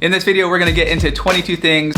In this video, we're gonna get into 22 things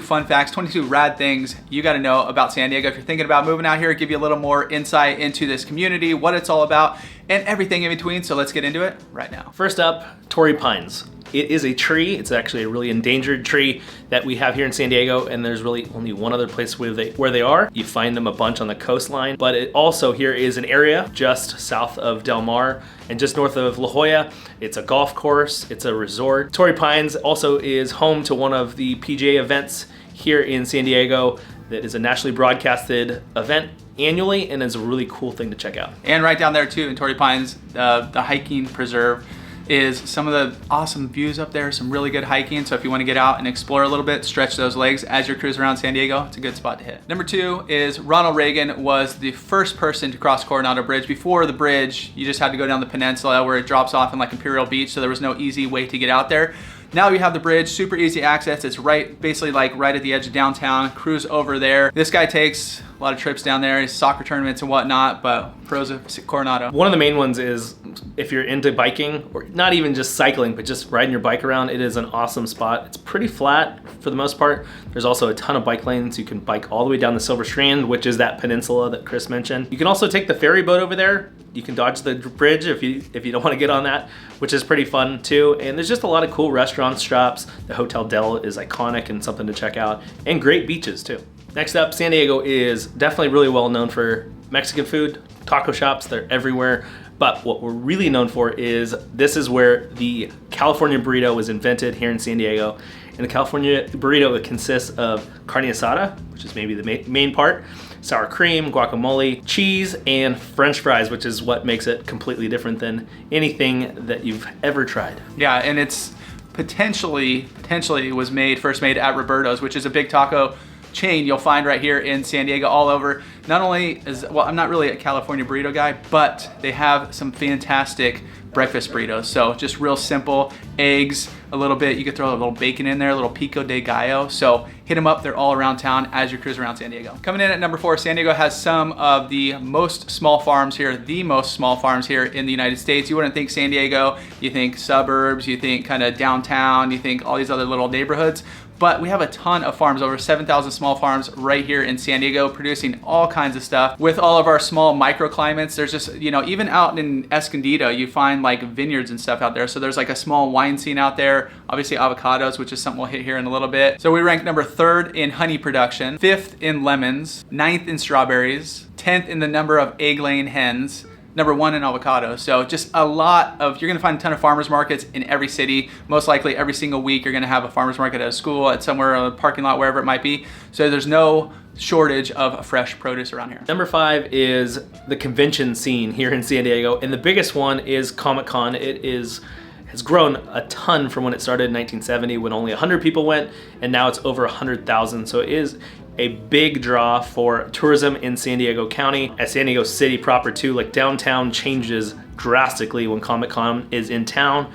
fun facts, 22 rad things you gotta know about San Diego. If you're thinking about moving out here, give you a little more insight into this community, what it's all about, and everything in between. So let's get into it right now. First up, Tory Pines. It is a tree. It's actually a really endangered tree that we have here in San Diego, and there's really only one other place where they are. You find them a bunch on the coastline, but it also here is an area just south of Del Mar and just north of La Jolla. It's a golf course, it's a resort. Tory Pines also is home to one of the PGA events here in San Diego that is a nationally broadcasted event annually, and is a really cool thing to check out. And right down there too in Tory Pines, the hiking preserve is some of the awesome views up there, some really good hiking. So if you want to get out and explore a little bit, stretch those legs as you're cruising around San Diego, it's a good spot to hit. Number 2 is Ronald Reagan was the first person to cross Coronado Bridge. Before the bridge, you just had to go down the peninsula where it drops off in like Imperial Beach, so there was no easy way to get out there. Now you have the bridge, super easy access. It's basically right at the edge of downtown. Cruise over there. This guy takes a lot of trips down there, his soccer tournaments and whatnot, but pros of Coronado. One of the main ones is if you're into biking, or not even just cycling, but just riding your bike around, it is an awesome spot. It's pretty flat for the most part. There's also a ton of bike lanes. You can bike all the way down the Silver Strand, which is that peninsula that Chris mentioned. You can also take the ferry boat over there. You can dodge the bridge if you don't want to get on that, which is pretty fun too. And there's just a lot of cool restaurants, shops. The Hotel Del is iconic and something to check out, and great beaches too. Next up, San Diego is definitely really well known for Mexican food, taco shops, they're everywhere. But what we're really known for is this is where the California burrito was invented here in San Diego. And the California burrito, it consists of carne asada, which is maybe the main part, sour cream, guacamole, cheese, and French fries, which is what makes it completely different than anything that you've ever tried. Yeah, and it's potentially was first made at Roberto's, which is a big taco chain you'll find right here in San Diego all over. Not only I'm not really a California burrito guy, but they have some fantastic breakfast burritos. So just real simple, eggs, a little bit, you could throw a little bacon in there, a little pico de gallo. So hit them up, they're all around town as you cruise around San Diego. Coming in at number 4, San Diego has some of the most small farms here, in the United States. You wouldn't think San Diego, you think suburbs, you think kind of downtown, you think all these other little neighborhoods. But we have a ton of farms, over 7,000 small farms right here in San Diego, producing all kinds of stuff. With all of our small microclimates, there's just, even out in Escondido, you find like vineyards and stuff out there. So there's like a small wine scene out there. Obviously avocados, which is something we'll hit here in a little bit. So we rank number 3rd in honey production, 5th in lemons, 9th in strawberries, 10th in the number of egg-laying hens, number 1 in avocados. So just you're gonna find a ton of farmers markets in every city. Most likely every single week you're gonna have a farmers market at a school, at somewhere, a parking lot, wherever it might be. So there's no shortage of fresh produce around here. Number 5 is the convention scene here in San Diego, and the biggest one is Comic-Con. It has grown a ton from when it started in 1970, when only 100 people went, and now it's over 100,000. So it is a big draw for tourism in San Diego County. At San Diego City proper too, like downtown changes drastically when Comic-Con is in town.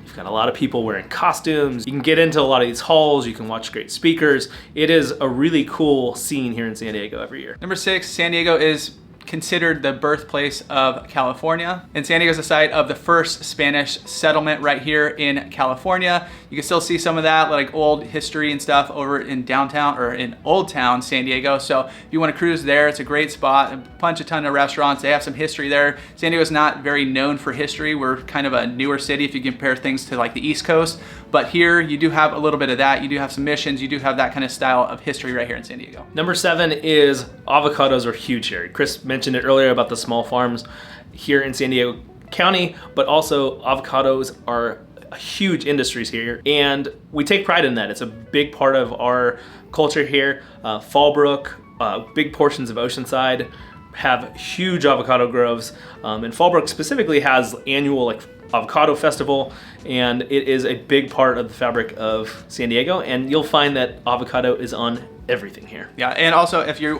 You've got a lot of people wearing costumes. You can get into a lot of these halls. You can watch great speakers. It is a really cool scene here in San Diego every year. Number 6, San Diego is considered the birthplace of California. And San Diego is the site of the first Spanish settlement right here in California. You can still see some of that, like old history and stuff over in downtown, or in Old Town San Diego. So if you want to cruise there, it's a great spot. A ton of restaurants. They have some history there. San Diego's not very known for history. We're kind of a newer city if you compare things to like the East Coast. But here you do have a little bit of that. You do have some missions. You do have that kind of style of history right here in San Diego. Number 7 is avocados are huge here. Chris mentioned it earlier about the small farms here in San Diego County, but also avocados are huge industries here, and we take pride in that. It's a big part of our culture here. Fallbrook, big portions of Oceanside have huge avocado groves, and Fallbrook specifically has annual avocado festival, and it is a big part of the fabric of San Diego, and you'll find that avocado is on everything here. Yeah, and also if you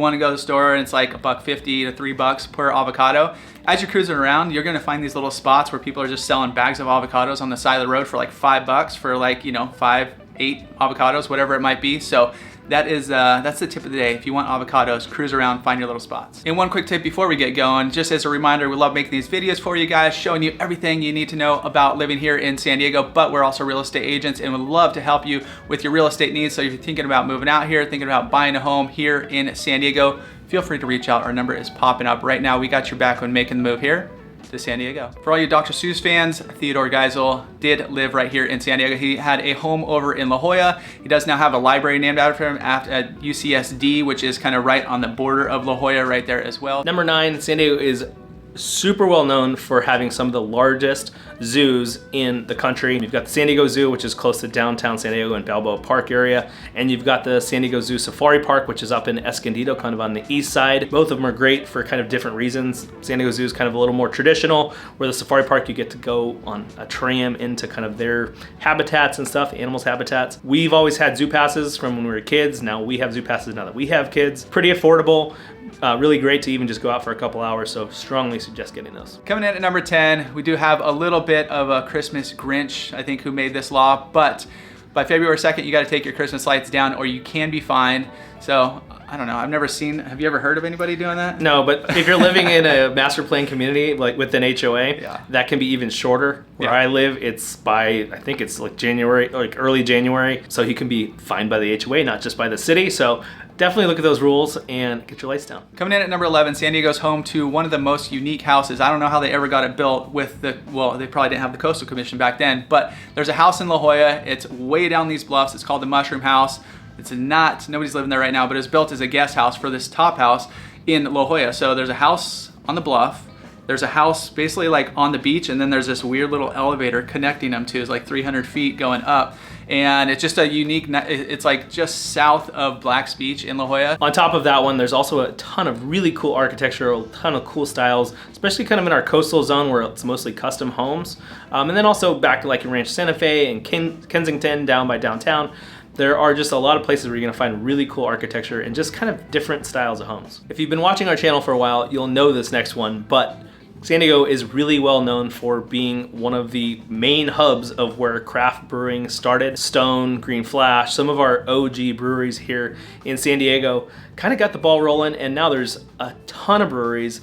want to go to the store and it's like $1.50 to $3 per avocado. As you're cruising around, you're gonna find these little spots where people are just selling bags of avocados on the side of the road for like $5 for like, 5, 8 avocados, whatever it might be. So that's the tip of the day. If you want avocados, cruise around, find your little spots. And one quick tip before we get going, just as a reminder, we love making these videos for you guys, showing you everything you need to know about living here in San Diego, but we're also real estate agents and would love to help you with your real estate needs. So if you're thinking about moving out here, thinking about buying a home here in San Diego, feel free to reach out. Our number is popping up right now. We got your back when making the move here to San Diego. For all you Dr. Seuss fans, Theodore Geisel did live right here in San Diego. He had a home over in La Jolla. He does now have a library named after him at UCSD, which is kind of right on the border of La Jolla right there as well. Number 9, San Diego is super well known for having some of the largest zoos in the country. You've got the San Diego Zoo, which is close to downtown San Diego and Balboa Park area, and you've got the San Diego Zoo Safari Park, which is up in Escondido, kind of on the east side. Both of them are great for kind of different reasons. San Diego Zoo is kind of a little more traditional, where the Safari Park you get to go on a tram into kind of their habitats and stuff, animals' habitats. We've always had zoo passes from when we were kids. Now we have zoo passes now that we have kids. Pretty affordable. Really great to even just go out for a couple hours, so strongly suggest getting those. Coming in at number 10, we do have a little bit of a Christmas Grinch, I think, who made this law, but by February 2nd, you gotta take your Christmas lights down or you can be fined. So, I don't know, I've never seen, have you ever heard of anybody doing that? No, but if you're living in a master plan community, like with an HOA, that can be even shorter. Where I live, it's by, I think it's like January, like early January, so you can be fined by the HOA, not just by the city. So definitely look at those rules and get your lights down. Coming in at number 11, San Diego's home to one of the most unique houses. I don't know how they ever got it built with the, well, they probably didn't have the Coastal Commission back then, but there's a house in La Jolla. It's way down these bluffs. It's called the Mushroom House. It's not, nobody's living there right now, but it was built as a guest house for this top house in La Jolla. So there's a house on the bluff. There's a house basically like on the beach, and then there's this weird little elevator connecting them to. It's like 300 feet going up. And it's just a unique, it's like just south of Black's Beach in La Jolla. On top of that one, there's also a ton of really cool architecture, a ton of cool styles, especially kind of in our coastal zone where it's mostly custom homes. And then also back to like in Ranch Santa Fe and Kensington down by downtown. There are just a lot of places where you're gonna find really cool architecture and just kind of different styles of homes. If you've been watching our channel for a while, you'll know this next one, but San Diego is really well known for being one of the main hubs of where craft brewing started. Stone, Green Flash, some of our OG breweries here in San Diego kind of got the ball rolling, and now there's a ton of breweries,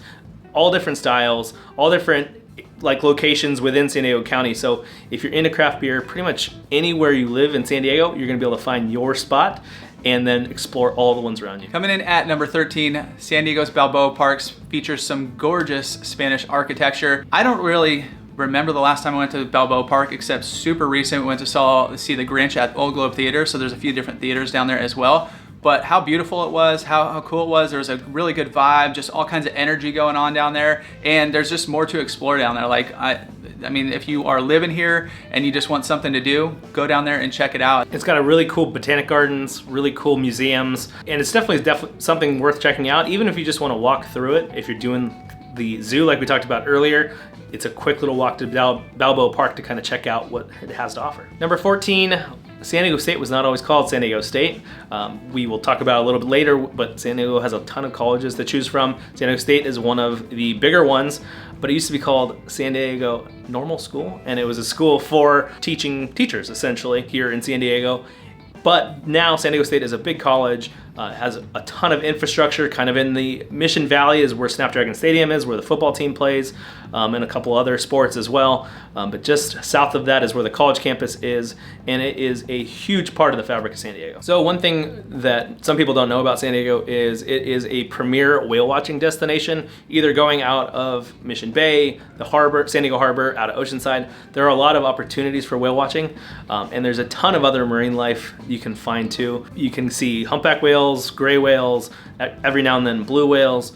all different styles, all different like locations within San Diego County. So if you're into craft beer, pretty much anywhere you live in San Diego, you're gonna be able to find your spot and then explore all the ones around you. Coming in at number 13, San Diego's Balboa Parks features some gorgeous Spanish architecture. I don't really remember the last time I went to Balboa Park, except super recent. We went to see the Grinch at Old Globe Theater, so there's a few different theaters down there as well. But how beautiful it was, how cool it was. There was a really good vibe, just all kinds of energy going on down there. And there's just more to explore down there. Like, I mean, if you are living here and you just want something to do, go down there and check it out. It's got a really cool botanic gardens, really cool museums, and it's definitely something worth checking out, even if you just want to walk through it. If you're doing the zoo like we talked about earlier, it's a quick little walk to Balboa Park to kind of check out what it has to offer. Number 14, San Diego State was not always called San Diego State. We will talk about it a little bit later, but San Diego has a ton of colleges to choose from. San Diego State is one of the bigger ones, but it used to be called San Diego Normal School, and it was a school for teaching teachers, essentially, here in San Diego. But now San Diego State is a big college, has a ton of infrastructure. Kind of in the Mission Valley is where Snapdragon Stadium is, where the football team plays, and a couple other sports as well. But just south of that is where the college campus is, and it is a huge part of the fabric of San Diego. So one thing that some people don't know about San Diego is it is a premier whale watching destination, either going out of Mission Bay, the harbor, San Diego Harbor, out of Oceanside. There are a lot of opportunities for whale watching, and there's a ton of other marine life you can find too. You can see humpback whales, gray whales, every now and then blue whales.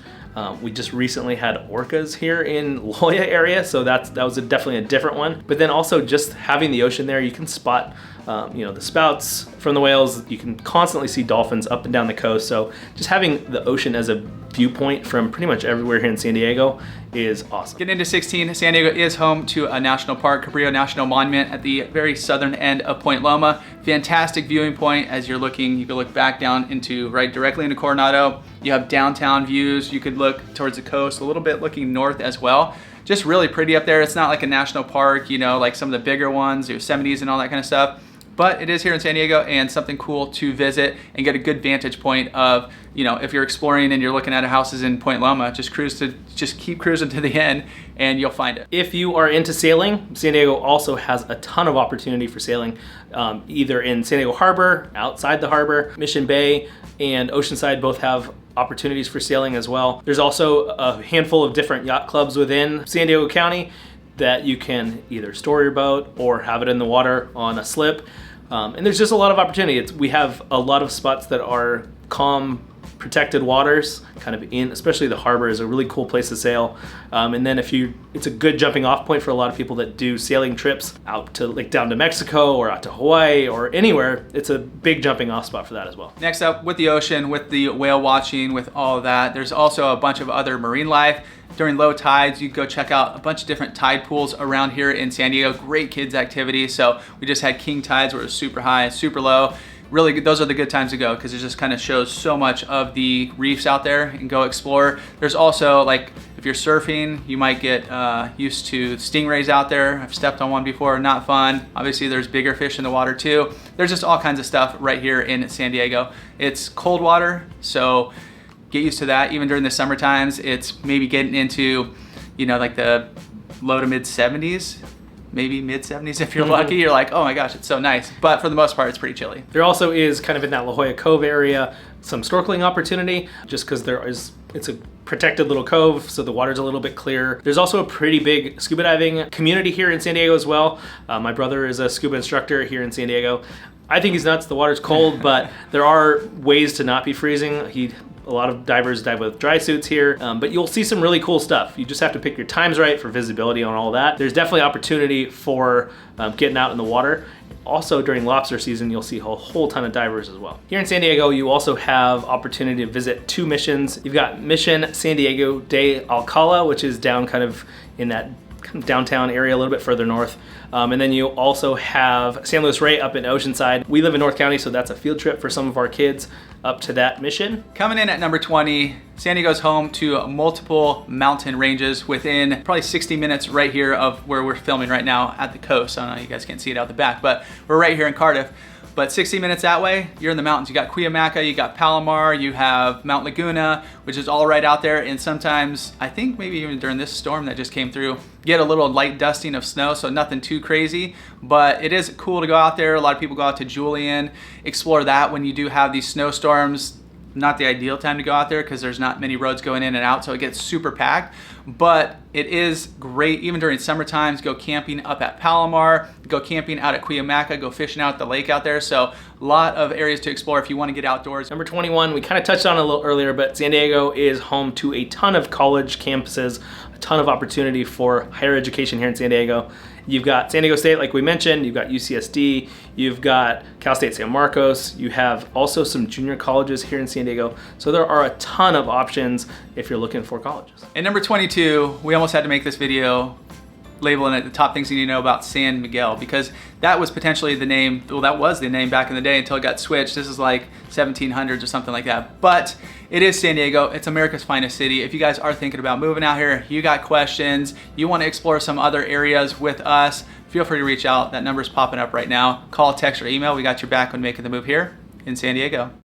We just recently had orcas here in La Jolla area, so that was definitely a different one. But then also just having the ocean there, you can spot the spouts from the whales. You can constantly see dolphins up and down the coast. So just having the ocean as a viewpoint from pretty much everywhere here in San Diego is awesome. Getting into 16, San Diego is home to a national park, Cabrillo National Monument, at the very southern end of Point Loma. Fantastic viewing point as you're looking. You can look back down into, directly into Coronado. You have downtown views. You could look towards the coast, a little bit looking north as well. Just really pretty up there. It's not like a national park, like some of the bigger ones, Yosemite's and all that kind of stuff. but it is here in San Diego and something cool to visit and get a good vantage point of, you know, if you're exploring and you're looking at houses in Point Loma, just keep cruising to the end and you'll find it. If you are into sailing, San Diego also has a ton of opportunity for sailing, either in San Diego Harbor, outside the harbor. Mission Bay and Oceanside both have opportunities for sailing as well. There's also a handful of different yacht clubs within San Diego County that you can either store your boat or have it in the water on a slip. And there's just a lot of opportunity. We have a lot of spots that are calm, protected waters, kind of in, especially the harbor is a really cool place to sail. And then it's a good jumping off point for a lot of people that do sailing trips out to like down to Mexico or out to Hawaii or anywhere. It's a big jumping off spot for that as well. Next up, with the ocean, with the whale watching, with all of that, there's also a bunch of other marine life. During low tides, you go check out a bunch of different tide pools around here in San Diego. Great kids activity. So we just had king tides where it was super high, super low. Really, those are the good times to go because it just kind of shows so much of the reefs out there and go explore. There's also, like, if you're surfing, you might get used to stingrays out there. I've stepped on one before, not fun. Obviously, there's bigger fish in the water too. There's just all kinds of stuff right here in San Diego. It's cold water, so get used to that. Even during the summer times, it's maybe getting into, you know, like the low to mid 70s. Maybe mid 70s if you're lucky. You're like, oh my gosh, it's so nice. But for the most part, it's pretty chilly. There also is kind of in that La Jolla Cove area some snorkeling opportunity, just because it's a protected little cove, so the water's a little bit clearer. There's also a pretty big scuba diving community here in San Diego as well. My brother is a scuba instructor here in San Diego. I think he's nuts. The water's cold, but there are ways to not be freezing. A lot of divers dive with dry suits here, but you'll see some really cool stuff. You just have to pick your times right for visibility on all that. There's definitely opportunity for getting out in the water. Also during lobster season, you'll see a whole ton of divers as well. Here in San Diego, you also have opportunity to visit 2 missions. You've got Mission San Diego de Alcala, which is down kind of in that kind of downtown area a little bit further north. And then you also have San Luis Rey up in Oceanside. We live in North County, so that's a field trip for some of our kids up to that mission. Coming in at number 20, San Diego's home to multiple mountain ranges within probably 60 minutes right here of where we're filming right now at the coast. I don't know, you guys can't see it out the back, but we're right here in Cardiff. But 60 minutes that way, you're in the mountains. You got Cuyamaca, you got Palomar, you have Mount Laguna, which is all right out there. And sometimes, I think maybe even during this storm that just came through, you get a little light dusting of snow, so nothing too crazy. But it is cool to go out there. A lot of people go out to Julian, explore that when you do have these snowstorms. Not the ideal time to go out there because there's not many roads going in and out, so it gets super packed. But it is great even during summer times. Go camping up at Palomar, go camping out at Cuyamaca, go fishing out at the lake out there. So a lot of areas to explore if you want to get outdoors. Number 21, we kind of touched on it a little earlier, but San Diego is home to a ton of college campuses, a ton of opportunity for higher education here in San Diego. You've got San Diego State, like we mentioned, you've got UCSD, you've got Cal State San Marcos, you have also some junior colleges here in San Diego. So there are a ton of options if you're looking for colleges. And number 22, we almost had to make this video labeling it the top things you need to know about San Miguel, because that was potentially the name, well, that was the name back in the day until it got switched. This is like 1700s or something like that. But it is San Diego. It's America's finest city. If you guys are thinking about moving out here, you got questions, you want to explore some other areas with us, feel free to reach out. That number's popping up right now. Call, text, or email. We got your back when making the move here in San Diego.